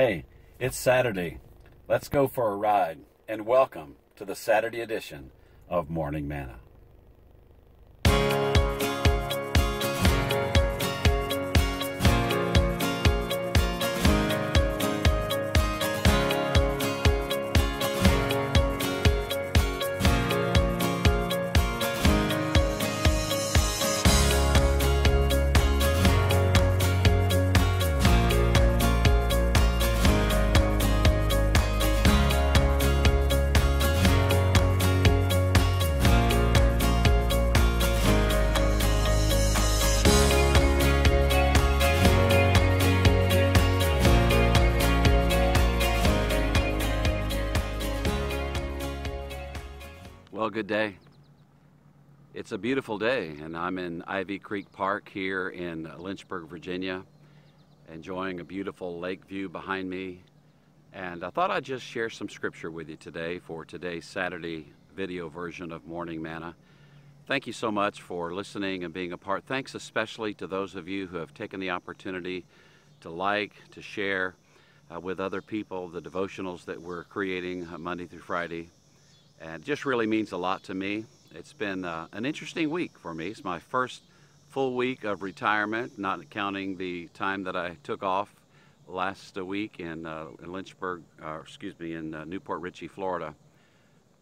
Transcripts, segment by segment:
Hey, it's Saturday. Let's go for a ride, and welcome to the Saturday edition of Morning Manna. Well, good day. It's a beautiful day, and I'm in Ivy Creek Park here in Lynchburg, Virginia, enjoying a beautiful lake view behind me. And I thought I'd just share some scripture with you today for today's Saturday video version of Morning Manna. Thank you so much for listening and being a part. Thanks especially to those of you who have taken the opportunity to like, to share with other people the devotionals that we're creating Monday through Friday. And it just really means a lot to me. It's been an interesting week for me. It's my first full week of retirement, not counting the time that I took off last week in Lynchburg, in Newport Richey, Florida.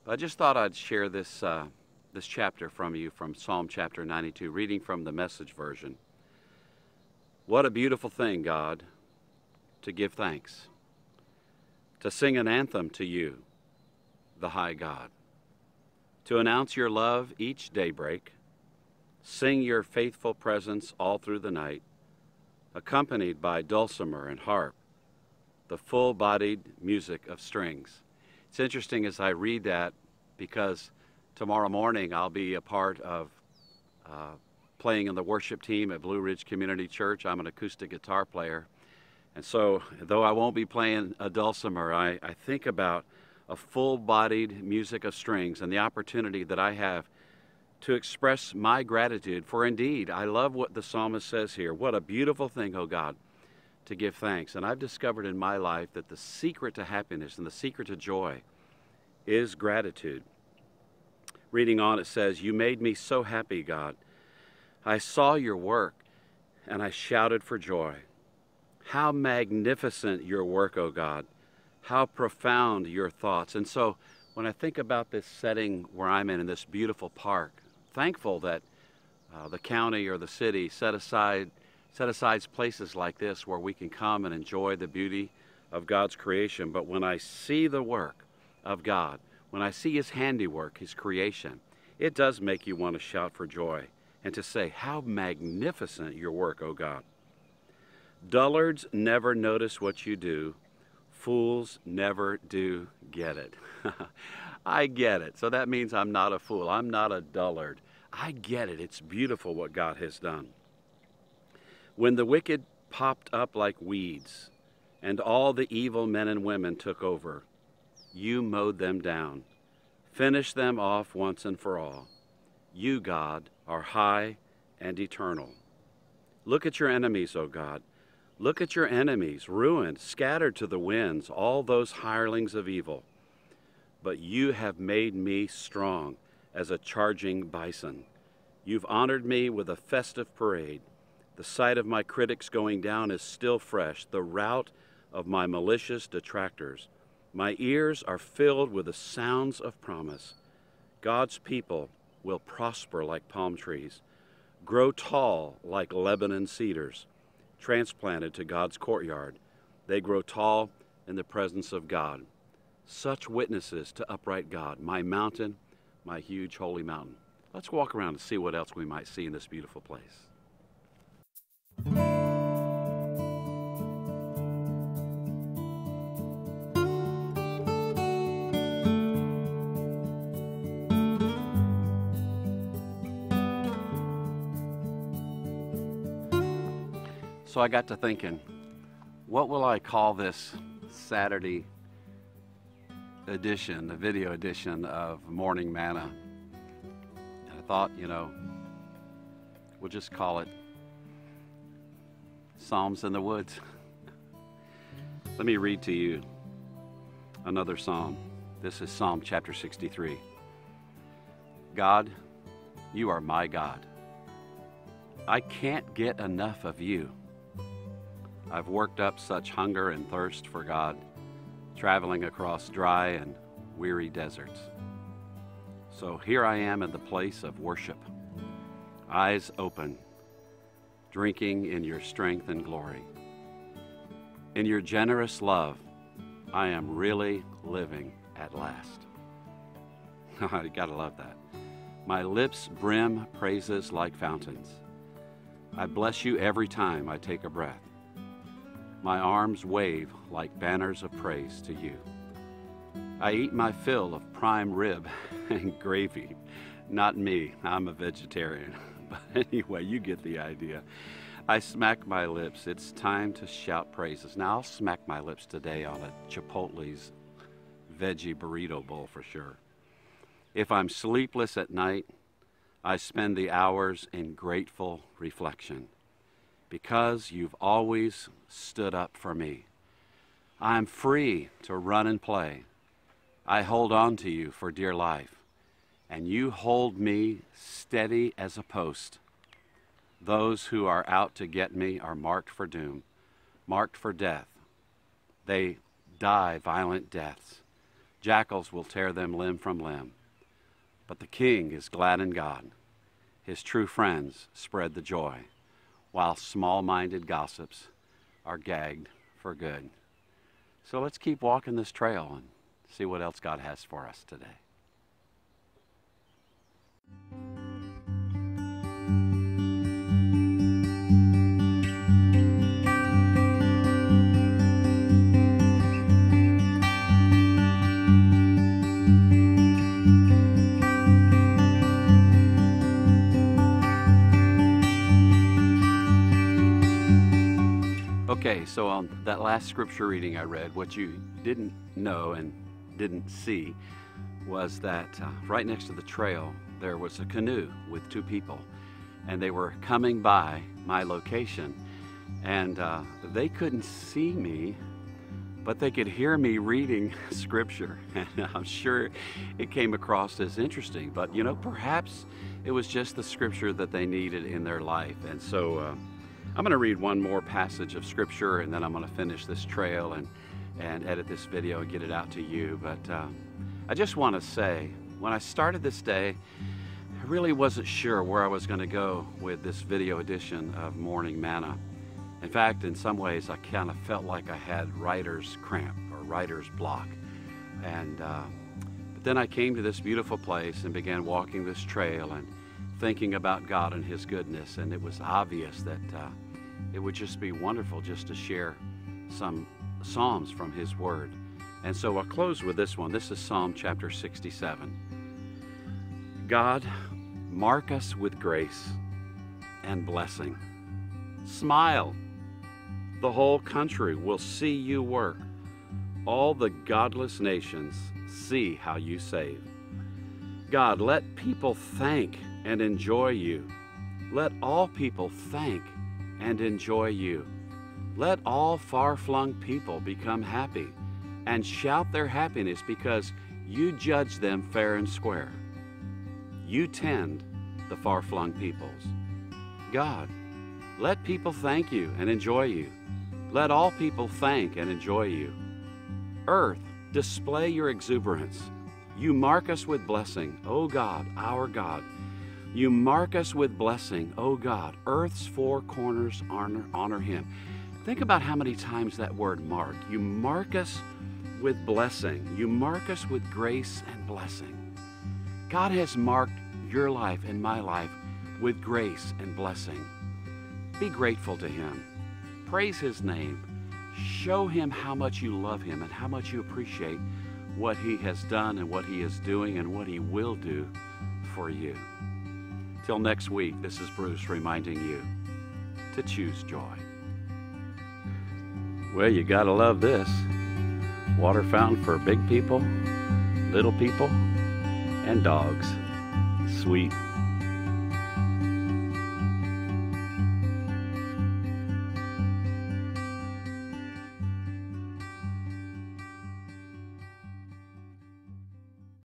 But I just thought I'd share this chapter from you from Psalm chapter 92, reading from the Message version. What a beautiful thing, God, to give thanks, to sing an anthem to you, the high God, to announce your love each daybreak, sing your faithful presence all through the night, accompanied by dulcimer and harp, the full-bodied music of strings. It's interesting as I read that because tomorrow morning I'll be a part of playing in the worship team at Blue Ridge Community Church. I'm an acoustic guitar player. And so, though I won't be playing a dulcimer, I think about a full-bodied music of strings and the opportunity that I have to express my gratitude. For indeed, I love what the psalmist says here. What a beautiful thing, O God, to give thanks. And I've discovered in my life that the secret to happiness and the secret to joy is gratitude. Reading on, it says, "You made me so happy, God. I saw your work and I shouted for joy. How magnificent your work, O God. How profound your thoughts." And so when I think about this setting where I'm in this beautiful park, thankful that the county or the city set aside places like this where we can come and enjoy the beauty of God's creation. But when I see the work of God, when I see his handiwork, his creation, it does make you want to shout for joy and to say, how magnificent your work, O God. Dullards never notice what you do. Fools never do get it. I get it. So that means I'm not a fool. I'm not a dullard. I get it. It's beautiful what God has done. When the wicked popped up like weeds and all the evil men and women took over, you mowed them down, finished them off once and for all. You, God, are high and eternal. Look at your enemies, O God. Look at your enemies, ruined, scattered to the winds, all those hirelings of evil. But you have made me strong as a charging bison. You've honored me with a festive parade. The sight of my critics going down is still fresh, the rout of my malicious detractors. My ears are filled with the sounds of promise. God's people will prosper like palm trees, grow tall like Lebanon cedars. Transplanted to God's courtyard, they grow tall in the presence of God. Such witnesses to upright God, my mountain, my huge holy mountain. Let's walk around and see what else we might see in this beautiful place. So I got to thinking, what will I call this Saturday edition, the video edition of Morning Manna? And I thought, we'll just call it Psalms in the Woods. Let me read to you another psalm. This is Psalm chapter 63. God, you are my God. I can't get enough of you. I've worked up such hunger and thirst for God, traveling across dry and weary deserts. So here I am in the place of worship, eyes open, drinking in your strength and glory. In your generous love, I am really living at last. You gotta love that. My lips brim praises like fountains. I bless you every time I take a breath. My arms wave like banners of praise to you. I eat my fill of prime rib and gravy. Not me, I'm a vegetarian. But anyway, you get the idea. I smack my lips. It's time to shout praises. Now, I'll smack my lips today on a Chipotle's veggie burrito bowl for sure. If I'm sleepless at night, I spend the hours in grateful reflection because you've always stood up for me. I'm free to run and play. I hold on to you for dear life, and you hold me steady as a post. Those who are out to get me are marked for doom, marked for death. They die violent deaths. Jackals will tear them limb from limb. But the king is glad in God. His true friends spread the joy, while small-minded gossips are gagged for good. So let's keep walking this trail and see what else God has for us today. Okay, so on that last scripture reading I read, what you didn't know and didn't see was that right next to the trail there was a canoe with two people, and they were coming by my location, and they couldn't see me, but they could hear me reading scripture, and I'm sure it came across as interesting, but you know, perhaps it was just the scripture that they needed in their life. And so I'm going to read one more passage of scripture, and then I'm going to finish this trail and edit this video and get it out to you. But I just want to say, when I started this day, I really wasn't sure where I was going to go with this video edition of Morning Manna. In fact, in some ways, I kind of felt like I had writer's cramp or writer's block. And but then I came to this beautiful place and began walking this trail and thinking about God and His goodness, and it was obvious that it would just be wonderful just to share some Psalms from His Word. And so I'll close with this one. This is Psalm chapter 67. God, mark us with grace and blessing. Smile. The whole country will see you work. All the godless nations see how you save. God, let people thank and enjoy you. Let all people thank and enjoy you. Let all far-flung people become happy and shout their happiness because you judge them fair and square. You tend the far-flung peoples. God, let people thank you and enjoy you. Let all people thank and enjoy you. Earth, display your exuberance. You mark us with blessing, O God, our God. You mark us with blessing, O God. Earth's four corners honor Him. Think about how many times that word mark. You mark us with blessing. You mark us with grace and blessing. God has marked your life and my life with grace and blessing. Be grateful to Him. Praise His name. Show Him how much you love Him and how much you appreciate what He has done and what He is doing and what He will do for you. Till next week, this is Bruce reminding you to choose joy. Well, you gotta love this. Water fountain for big people, little people, and dogs. Sweet.